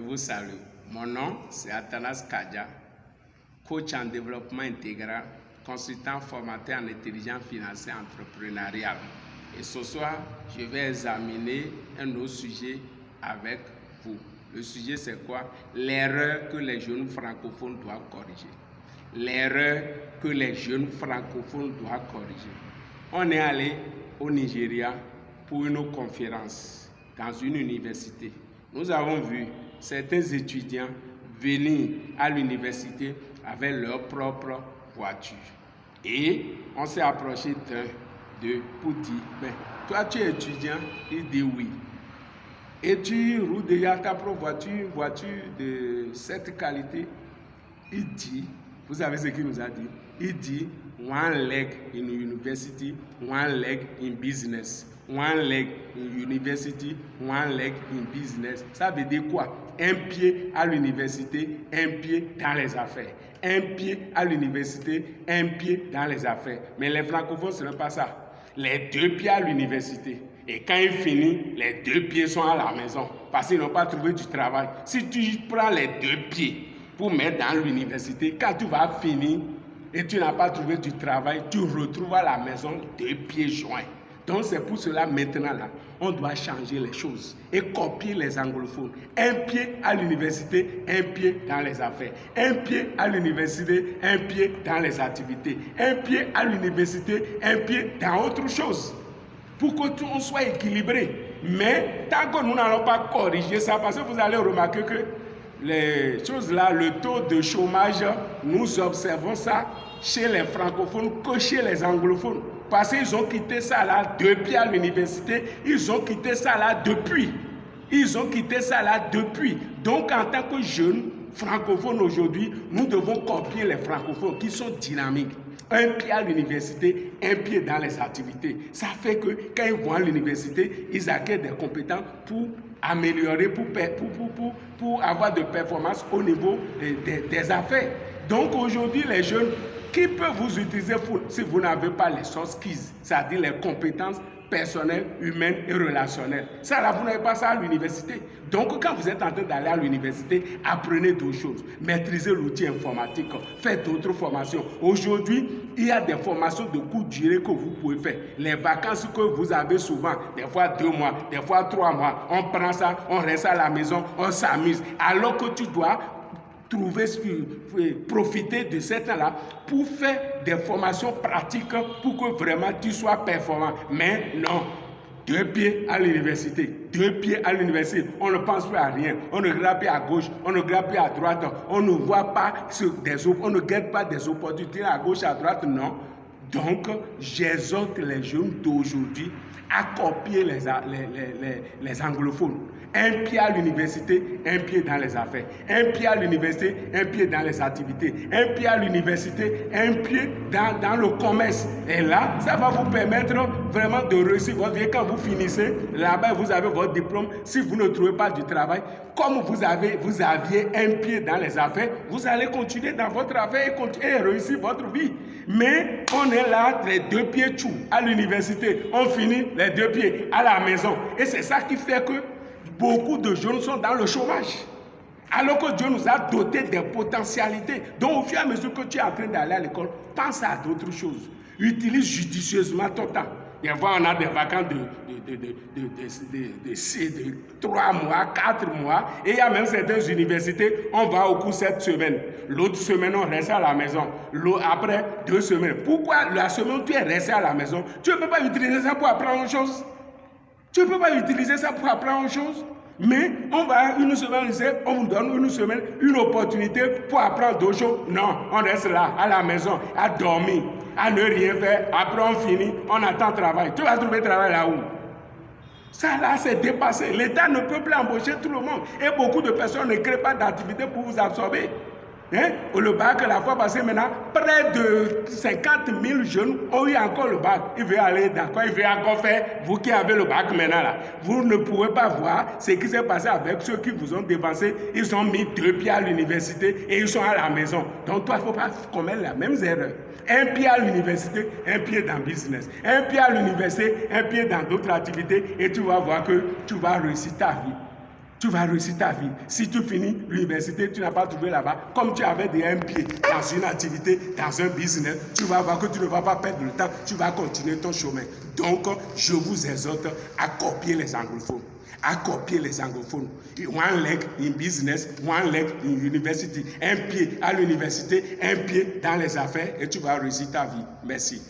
vous salue. Mon nom, c'est Athanas Kadja, coach en développement intégral, consultant formateur en intelligence financière entrepreneuriale. Et ce soir, je vais examiner un autre sujet avec vous. Le sujet, c'est quoi? L'erreur que les jeunes francophones doivent corriger. L'erreur que les jeunes francophones doivent corriger. On est allé au Nigeria pour une conférence dans une université. Nous avons vu certains étudiants venir à l'université avec leur propre voiture. Et on s'est approché d'eux pour dire, mais toi tu es étudiant? Il dit oui. Et tu roules déjà ta propre voiture de cette qualité? Il dit, vous savez ce qu'il nous a dit? Il dit, one leg in university, one leg in business. One leg in university, one leg in business. Ça veut dire quoi? Un pied à l'université, un pied dans les affaires. Un pied à l'université, un pied dans les affaires. Mais les francophones, ce n'est pas ça. Les deux pieds à l'université. Et quand il finit, les deux pieds sont à la maison. Parce qu'ils n'ont pas trouvé du travail. Si tu prends les deux pieds pour mettre dans l'université, quand tu vas finir et tu n'as pas trouvé du travail, tu retrouves à la maison deux pieds joints. Donc c'est pour cela maintenant là, on doit changer les choses et copier les anglophones. Un pied à l'université, un pied dans les affaires. Un pied à l'université, un pied dans les activités. Un pied à l'université, un pied dans autre chose. Pour que tout soit équilibré. Mais tant que nous n'allons pas corriger ça, parce que vous allez remarquer que les choses là, le taux de chômage, nous observons ça chez les francophones que chez les anglophones. Parce qu'ils ont quitté ça là depuis à l'université, ils ont quitté ça là depuis. Ils ont quitté ça là depuis. Donc en tant que jeunes francophones aujourd'hui, nous devons copier les francophones qui sont dynamiques. Un pied à l'université, un pied dans les activités. Ça fait que quand ils vont à l'université, ils acquièrent des compétences pour améliorer, pour avoir de performances au niveau des affaires. Donc aujourd'hui, les jeunes, qui peuvent vous utiliser si vous n'avez pas les soft skills, c'est-à-dire les compétences personnelles, humaines et relationnelles. Ça là, vous n'avez pas ça à l'université. Donc quand vous êtes en train d'aller à l'université, apprenez d'autres choses. Maîtrisez l'outil informatique, faites d'autres formations. Aujourd'hui, il y a des formations de courte durée que vous pouvez faire. Les vacances que vous avez souvent, des fois 2 mois, des fois 3 mois, on prend ça, on reste à la maison, on s'amuse. Alors que tu dois profiter de ce temps-là pour faire des formations pratiques pour que vraiment tu sois performant. Mais non, 2 pieds à l'université, 2 pieds à l'université, on ne pense plus à rien, on ne regarde plus à gauche, on ne regarde plus à droite, on ne voit pas on ne guette pas des opportunités à gauche, à droite, non. Donc, j'exhorte les jeunes d'aujourd'hui à copier les anglophones. Un pied à l'université, un pied dans les affaires. Un pied à l'université, un pied dans les activités. Un pied à l'université, un pied dans le commerce. Et là, ça va vous permettre vraiment de réussir votre vie. Quand vous finissez, là-bas, vous avez votre diplôme. Si vous ne trouvez pas du travail, comme vous aviez un pied dans les affaires, vous allez continuer dans votre affaire et réussir votre vie. Mais on est là, les 2 pieds tout à l'université. On finit les 2 pieds à la maison. Et c'est ça qui fait que beaucoup de jeunes sont dans le chômage. Alors que Dieu nous a dotés des potentialités. Donc au fur et à mesure que tu es en train d'aller à l'école, pense à d'autres choses. Utilise judicieusement ton temps. Des fois, on a des vacances de 3 mois, 4 mois. Et il y a même certaines universités, on va au cours cette semaine. L'autre semaine, on reste à la maison. Après 2 semaines. Pourquoi la semaine où tu es resté à la maison, tu ne peux pas utiliser ça pour apprendre autre chose? Tu ne peux pas utiliser ça pour apprendre autre chose? Mais on va une semaine, on vous donne une semaine, une opportunité pour apprendre d'autres choses. Non, on reste là, à la maison, à dormir, à ne rien faire. Après, on finit, on attend travail. Tu vas trouver travail là-où? Ça là, c'est dépassé. L'État ne peut plus embaucher tout le monde. Et beaucoup de personnes ne créent pas d'activité pour vous absorber. Le bac, la fois passée, maintenant, près de 50 000 jeunes ont eu encore le bac. Ils veulent aller d'accord, ils veulent encore faire, vous qui avez le bac maintenant là. Vous ne pouvez pas voir ce qui s'est passé avec ceux qui vous ont dévancé. Ils ont mis 2 pieds à l'université et ils sont à la maison. Donc toi, il ne faut pas commettre la même erreur. Un pied à l'université, un pied dans le business. Un pied à l'université, un pied dans d'autres activités et tu vas voir que tu vas réussir ta vie. tu vas réussir ta vie. Si tu finis l'université, tu n'as pas trouvé là-bas, comme tu avais déjà un pied dans une activité, dans un business, tu vas voir que tu ne vas pas perdre le temps, tu vas continuer ton chemin. Donc, je vous exhorte à copier les anglophones. À copier les anglophones. One leg in business, one leg in university. Un pied à l'université, un pied dans les affaires et tu vas réussir ta vie. Merci.